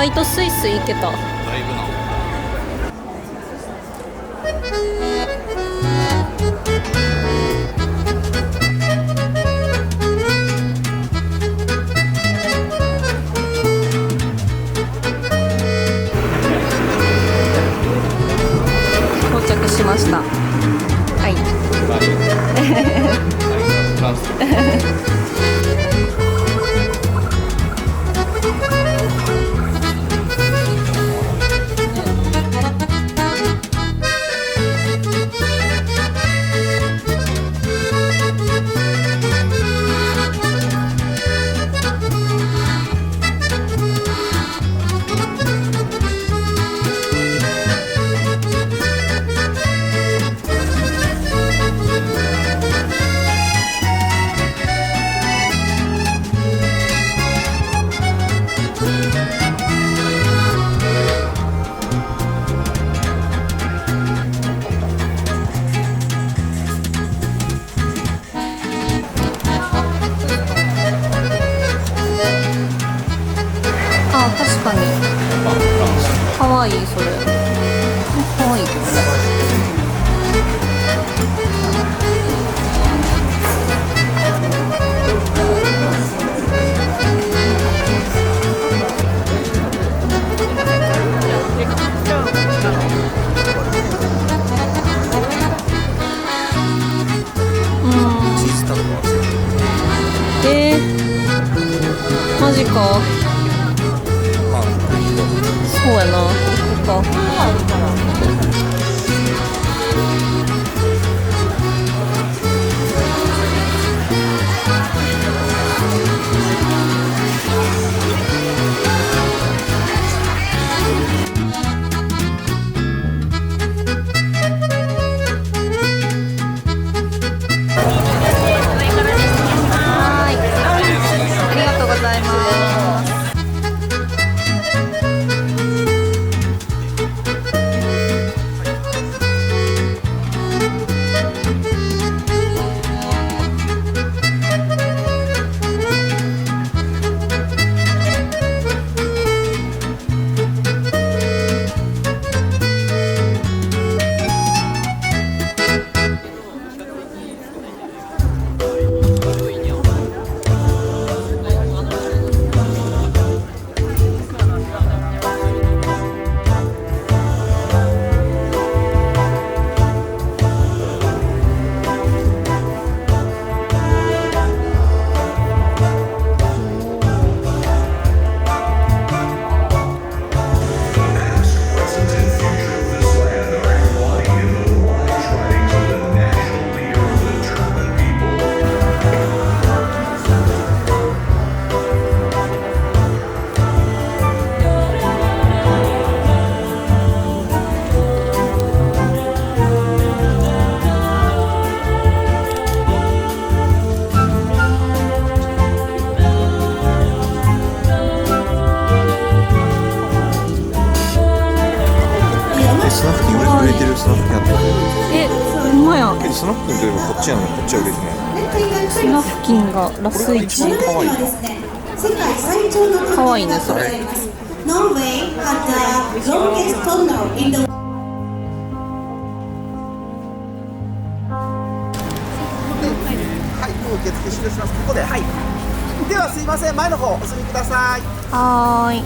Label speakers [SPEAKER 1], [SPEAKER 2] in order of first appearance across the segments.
[SPEAKER 1] 外とスイスイ行けた。
[SPEAKER 2] だいぶな。
[SPEAKER 1] 到着しました。はい。
[SPEAKER 2] フランス。
[SPEAKER 1] あ、確かに。かわいい、それ。かわいいけどね。マジか。そうやな。そっか。はい。ありがとうございます。
[SPEAKER 2] スナフキン売れてるスナフキンあった。
[SPEAKER 1] ほんまや。
[SPEAKER 2] けどスナフキンといえばこっちやのにこっちは売れてない。
[SPEAKER 1] スナフキンがラス
[SPEAKER 2] 一番
[SPEAKER 1] 1。
[SPEAKER 2] 可愛いな。
[SPEAKER 1] かわいいね、それ。
[SPEAKER 3] Norway had the longest tunnel in the
[SPEAKER 4] はい、もう受付終了します。ここで、はい。ではすいません、前の方お進みください。
[SPEAKER 1] はーい。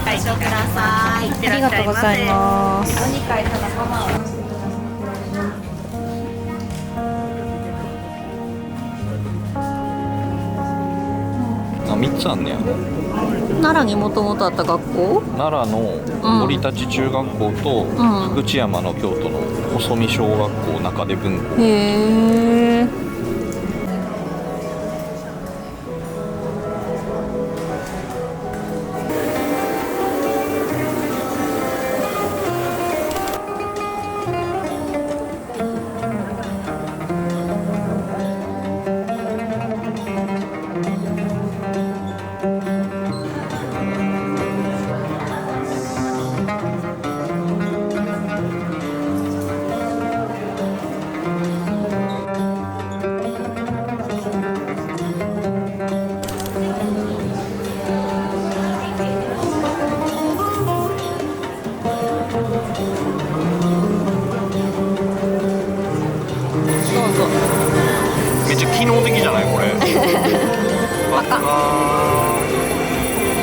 [SPEAKER 3] 対象ください。
[SPEAKER 1] ありがとうございます。
[SPEAKER 2] あ、3つあんねや。
[SPEAKER 1] 奈良にもともとあった学校？
[SPEAKER 2] 奈良の森立中学校と福知山の京都の細見小学校中出分校。
[SPEAKER 1] へー。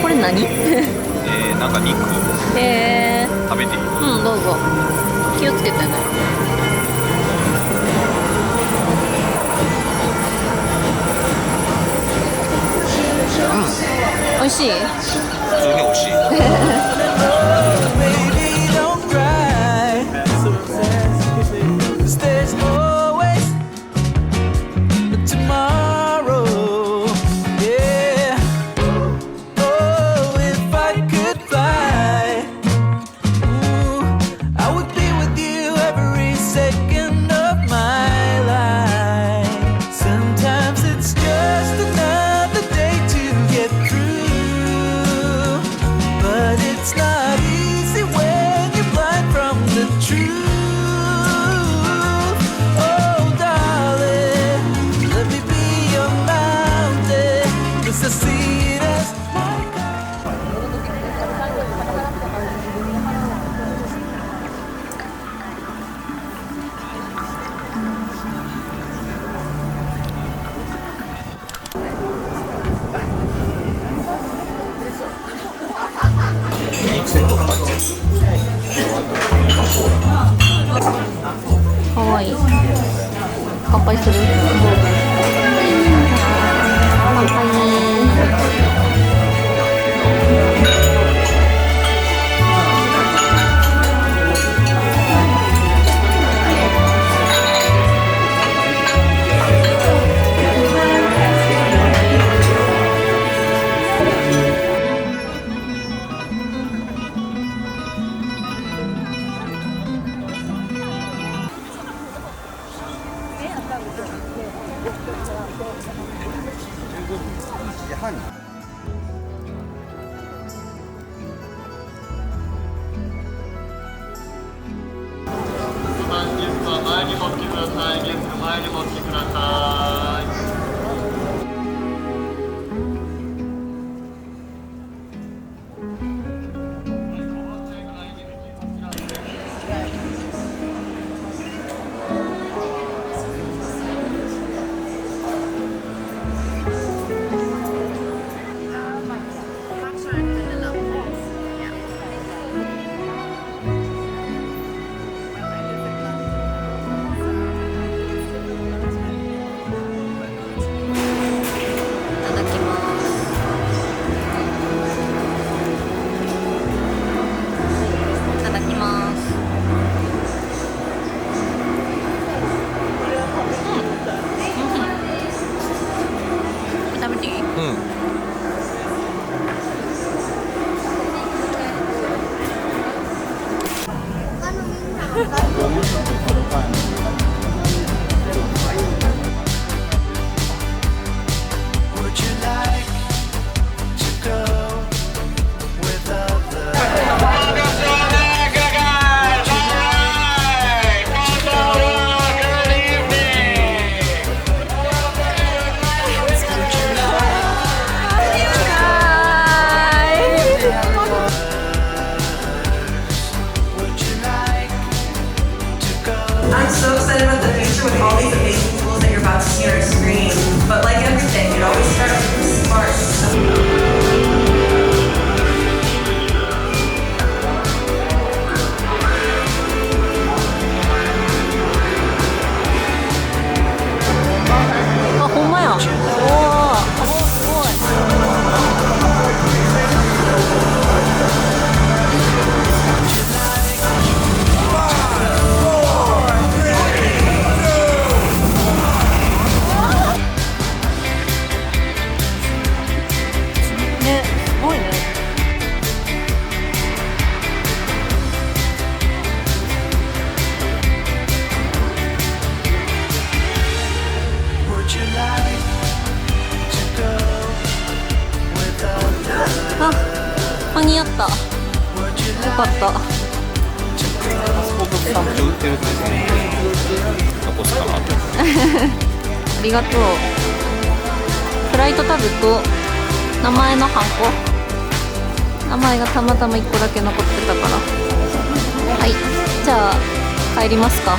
[SPEAKER 1] これ何？
[SPEAKER 2] なんか肉食べていい？
[SPEAKER 1] うん、どうぞ。気をつけてね。美味しい？
[SPEAKER 2] 普通に美味しい。
[SPEAKER 5] Baby, don't cry. 'Cause there's always tomorrow. Yeah. Oh, if I could fly, ooh, I would be with you every second of my life. Sometimes it's just another day to get through, but it's not easy when you're blind from the truth. Oh, darling, let me be your mountain, 'cause I see it as my God.
[SPEAKER 1] かわいい。乾杯する？乾杯。
[SPEAKER 6] 前に持ってください。ゲスト前に持ってください。
[SPEAKER 5] Would you like to go with others? Would you like to go?
[SPEAKER 7] I'm so excited about the future with all these amazing tools that you're about to see on our screen. But like everything, it always starts with a spark.
[SPEAKER 5] Would you like to go with others?
[SPEAKER 1] あ、間に合った。よ
[SPEAKER 5] Would you
[SPEAKER 1] かっ
[SPEAKER 5] like
[SPEAKER 1] た。
[SPEAKER 2] あそこスタンプ売ってるって残すかなって
[SPEAKER 1] ありがとう。フライトタグと名前のハンコ。名前がたまたま1個だけ残ってたから。はい、じゃあ帰りますか。